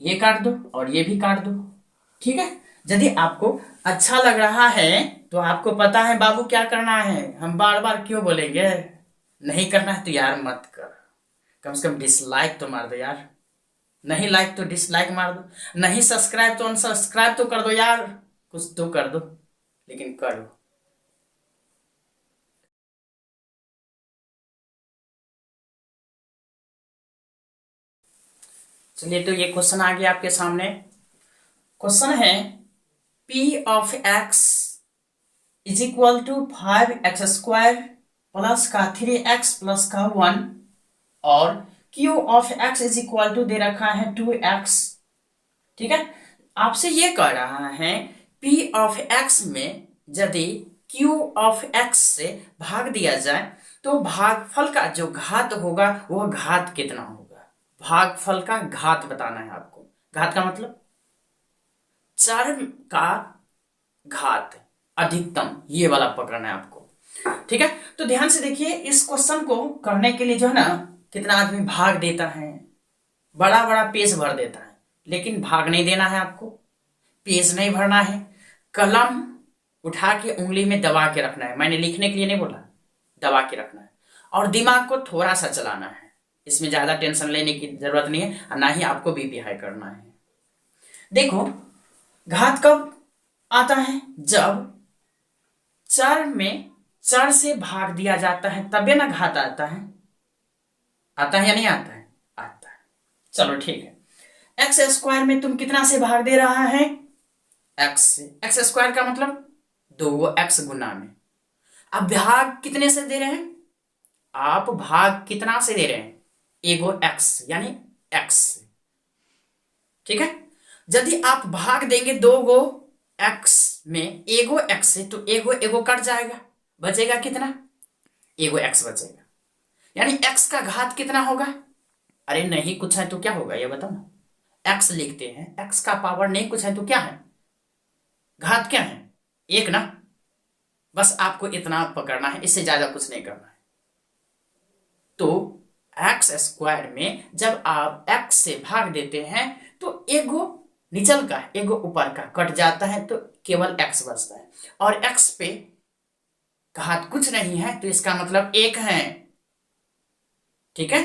ये काट दो और ये भी काट दो। ठीक है, यदि आपको अच्छा लग रहा है तो आपको पता है बाबू क्या करना है, हम बार बार क्यों बोलेंगे। नहीं करना है तो यार मत कर, कम से कम डिसलाइक तो मार दो यार। नहीं लाइक तो डिसलाइक मार दो, नहीं सब्सक्राइब तो अनसब्सक्राइब तो कर दो यार, कुछ तो कर दो, लेकिन करो। चलिए, तो ये क्वेश्चन आ गया आपके सामने। क्वेश्चन है p of x is equal to 5x² plus का 3x प्लस का 1 और q of x is equal to दे रखा है 2x। ठीक है, आपसे ये कह रहा है p ऑफ x में यदि q ऑफ x से भाग दिया जाए तो भागफल का जो घात होगा वह घात कितना होगा। भागफल का घात बताना है आपको। घात का मतलब चर का घात अधिकतम, ये वाला पकड़ना है आपको। ठीक है, तो ध्यान से देखिए, इस क्वेश्चन को करने के लिए जो है ना, कितना आदमी भाग देता है, बड़ा बड़ा पेज भर देता है, लेकिन भाग नहीं देना है आपको, पेज नहीं भरना है, कलम उठा के उंगली में दबा के रखना है। मैंने लिखने के लिए नहीं बोला, दबा के रखना है, और दिमाग को थोड़ा सा चलाना है। इसमें ज्यादा टेंशन लेने की जरूरत नहीं है, और ना ही आपको बीपी हाई करना है। देखो, घात कब आता है, जब चर में चर से भाग दिया जाता है तबे ना घात आता है। आता है या नहीं आता है? आता है। चलो ठीक है, एक्स स्क्वायर में तुम कितना से भाग दे रहा है? एक्स से। एक्स स्क्वायर का मतलब 2x गुना में। अब भाग कितने से दे रहे हैं? आप भाग कितना से दे रहे हैं? एगो x यानी x से। ठीक है, यदि आप भाग देंगे 2 x में एगो x से तो एगो एगो कट जाएगा, बचेगा कितना? एगो x बचेगा। यानी x का घात कितना होगा? अरे नहीं कुछ है तो क्या होगा ये बताओ ना। x लिखते हैं, x का पावर नहीं कुछ है तो क्या है? घात क्या है? 1 ना। बस आपको इतना पकड़ना है, इससे ज्यादा कुछ नहीं करना है। तो एक्स स्क्वायर में जब आप x से भाग देते हैं तो एगो निचल का एगो ऊपर का कट जाता है, तो केवल x बचता है, और x पे घात कुछ नहीं है तो इसका मतलब 1 है। ठीक है,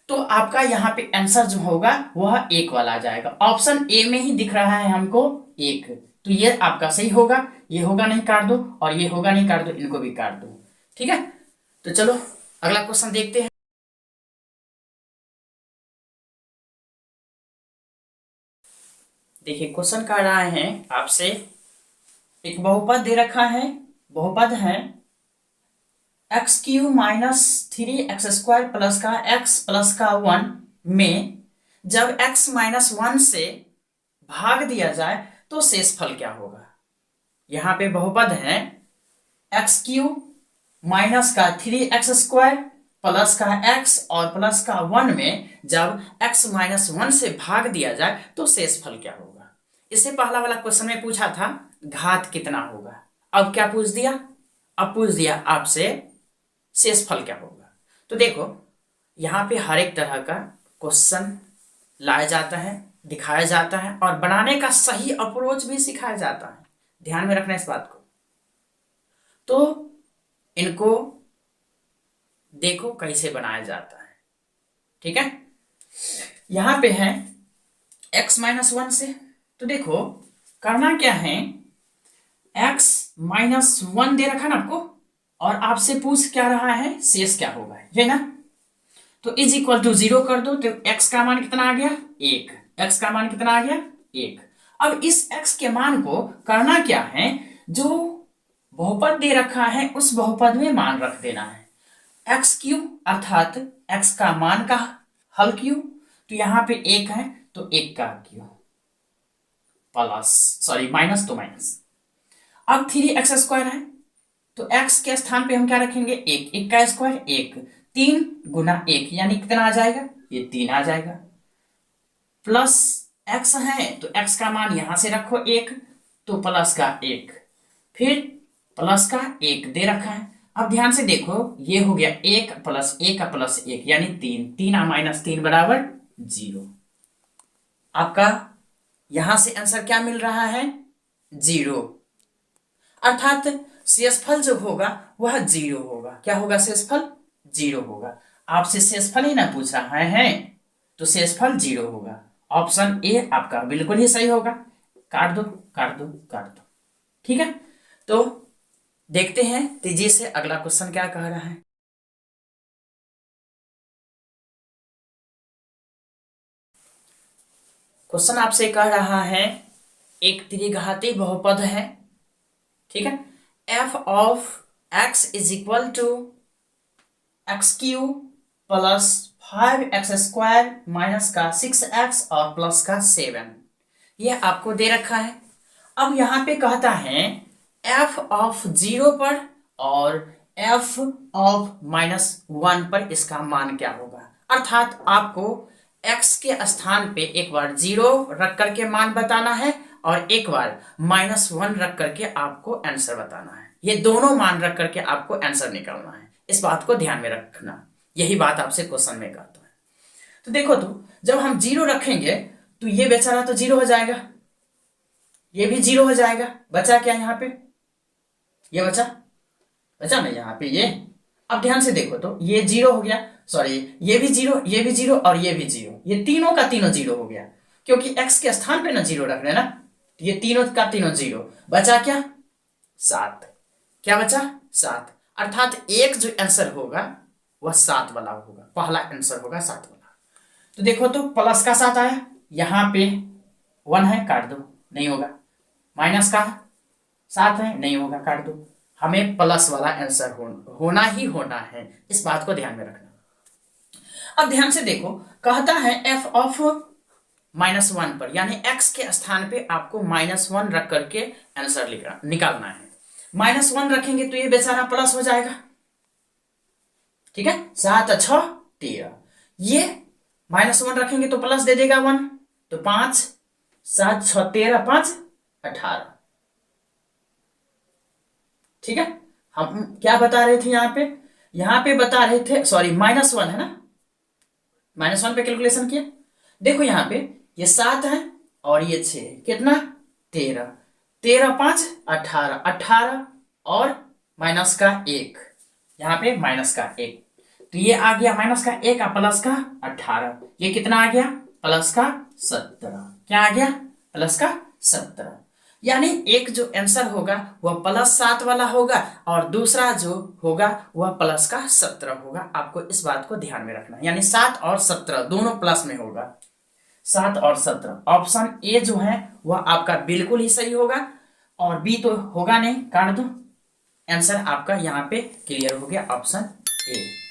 तो आपका यहाँ पे आंसर जो होगा वह 1 वाला आ जाएगा। ऑप्शन ए में ही दिख रहा है हमको 1, तो ये आपका सही होगा। ये होगा नहीं काट दो, और ये होगा नहीं काट दो, इनको भी काट दो। ठीक है, तो चलो अगला क्वेश्चन देखते हैं। देखिए, क्वेश्चन कर रहा है आपसे, एक बहुपद दे रखा है, बहुपद है x³ माइनस 3x² प्लस का x प्लस का 1 में जब x माइनस 1 से भाग दिया जाए तो शेषफल क्या होगा। यहां पे बहुपद है x³ माइनस का 3x² प्लस का x और प्लस का 1 में जब x माइनस 1 से भाग दिया जाए तो शेषफल क्या होगा। इससे पहला वाला क्वेश्चन में पूछा था घात कितना होगा, अब क्या पूछ दिया? अब पूछ दिया आपसे शेषफल क्या होगा। तो देखो, यहाँ पे हर एक तरह का क्वेश्चन लाया जाता है, दिखाया जाता है, और बनाने का सही अप्रोच भी सिखाया जाता है। ध्यान में रखना इस बात को। तो इनको देखो कैसे बनाया जाता है। ठीक है, यहां पे है x माइनस 1 से, तो देखो करना क्या है, x माइनस 1 दे रखा ना आपको, और आपसे पूछ क्या रहा है शेष क्या होगा, ये ना। तो इज इक्वल टू 0 कर दो, तो x का मान कितना आ गया? 1। x का मान कितना आ गया? 1। अब इस x के मान को करना क्या है, जो बहुपद दे रखा है उस बहुपद में मान रख देना है। x³ अर्थात x का मान का हल क्यू, तो यहां पे 1 है तो 1 का क्यू प्लस, सॉरी माइनस तो माइनस। अब 3x² है तो x के स्थान पे हम क्या रखेंगे? 1। 1 का स्क्वायर 1, 3 गुना 1 यानी कितना आ जाएगा? ये 3 आ जाएगा। प्लस x है तो x का मान यहां से रखो 1, तो प्लस का 1, फिर प्लस का 1 दे रखा है, अब ध्यान से देखो, ये हो गया 1 प्लस 1 का प्लस 1 यानी 3, 3 माइनस 3 बराबर 0। आपका यहां से आंसर क्या मिल रहा है? 0। अर्थात शेषफल जो होगा वह 0 होगा। क्या होगा? शेषफल 0 होगा। आपसे शेषफल ही ना पूछ रहा है, तो शेषफल 0 होगा। ऑप्शन ए आपका बिल्कुल ही सही होगा। काट दो, काट दो, काट दो। ठीक है, तो देखते हैं तेजी से अगला क्वेश्चन क्या कह रहा है। क्वेश्चन आपसे कह रहा है, एक त्रिघाती बहुपद है, ठीक है, f of x is equal to x cube plus 5x² minus का 6x और प्लस का 7, यह आपको दे रखा है। अब यहां पे कहता है f ऑफ 0 पर और f ऑफ -1 पर इसका मान क्या होगा। अर्थात आपको x के स्थान पे एक बार 0 रख करके मान बताना है और एक बार -1 रख करके आपको आंसर बताना है। ये दोनों मान रख करके आपको आंसर निकालना है। इस बात को ध्यान में रखना, यही बात आपसे क्वेश्चन में कहता है। तो देखो, तो जब हम 0 रखेंगे तो ये बेचारा तो 0 हो जाएगा, ये भी 0 हो जाएगा। बचा क्या यहाँ पे? ये बचा ना यहाँ पे ये। अब ध्यान से देखो, तो ये 0 हो गया, सॉरी ये भी 0, ये भी 0 और ये भी 0, ये तीनों का तीनों 0 हो गया, क्योंकि x के स्थान पे ना 0 रख रहे हैं ना। ये तीनों का तीनों 0। बचा क्या? 7। क्या बचा? 7। अर्थात एक जो आंसर होगा वह 7 वाला होगा, पहला आंसर होगा 7 वाला। तो देखो, तो प्लस का 7 आया, यहां पे 1 है, काट दो, नहीं होगा। माइनस का 7 है, नहीं होगा, काट दो। हमें प्लस वाला आंसर होना ही होना है, इस बात को ध्यान में रखना। अब ध्यान से देखो, कहता है f ऑफ -1 पर, यानी x के स्थान पे आपको -1 रख करके आंसर निकालना है। -1 रखेंगे तो ये बेचारा प्लस हो जाएगा, ठीक है। 7 और 6 13, ये -1 रखेंगे तो प्लस दे देगा 1, तो 5, 7 6 13, 5 18, ठीक है। हम क्या बता रहे थे यहाँ पे बता रहे थे, सॉरी -1 है ना, -1 पे कैलकुलेशन किया। देखो यहाँ पे ये 7 है और ये 6, कितना? 13, 13 5 18, 18 और माइनस का 1, यहाँ पे माइनस का 1, तो ये आ गया माइनस का 1 का प्लस का 18, ये कितना आ गया? प्लस का 17। क्या आ गया? प्लस का 17। यानी एक जो आंसर होगा वह +7 वाला होगा और दूसरा जो होगा वह प्लस का 17 होगा। आपको इस बात को ध्यान में रखना, यानी 7 और 17 दोनों प्लस में होगा। 7 और 17, ऑप्शन ए जो है वह आपका बिल्कुल ही सही होगा और बी तो होगा नहीं, काट दो। आंसर आपका यहाँ पे क्लियर हो गया, ऑप्शन ए।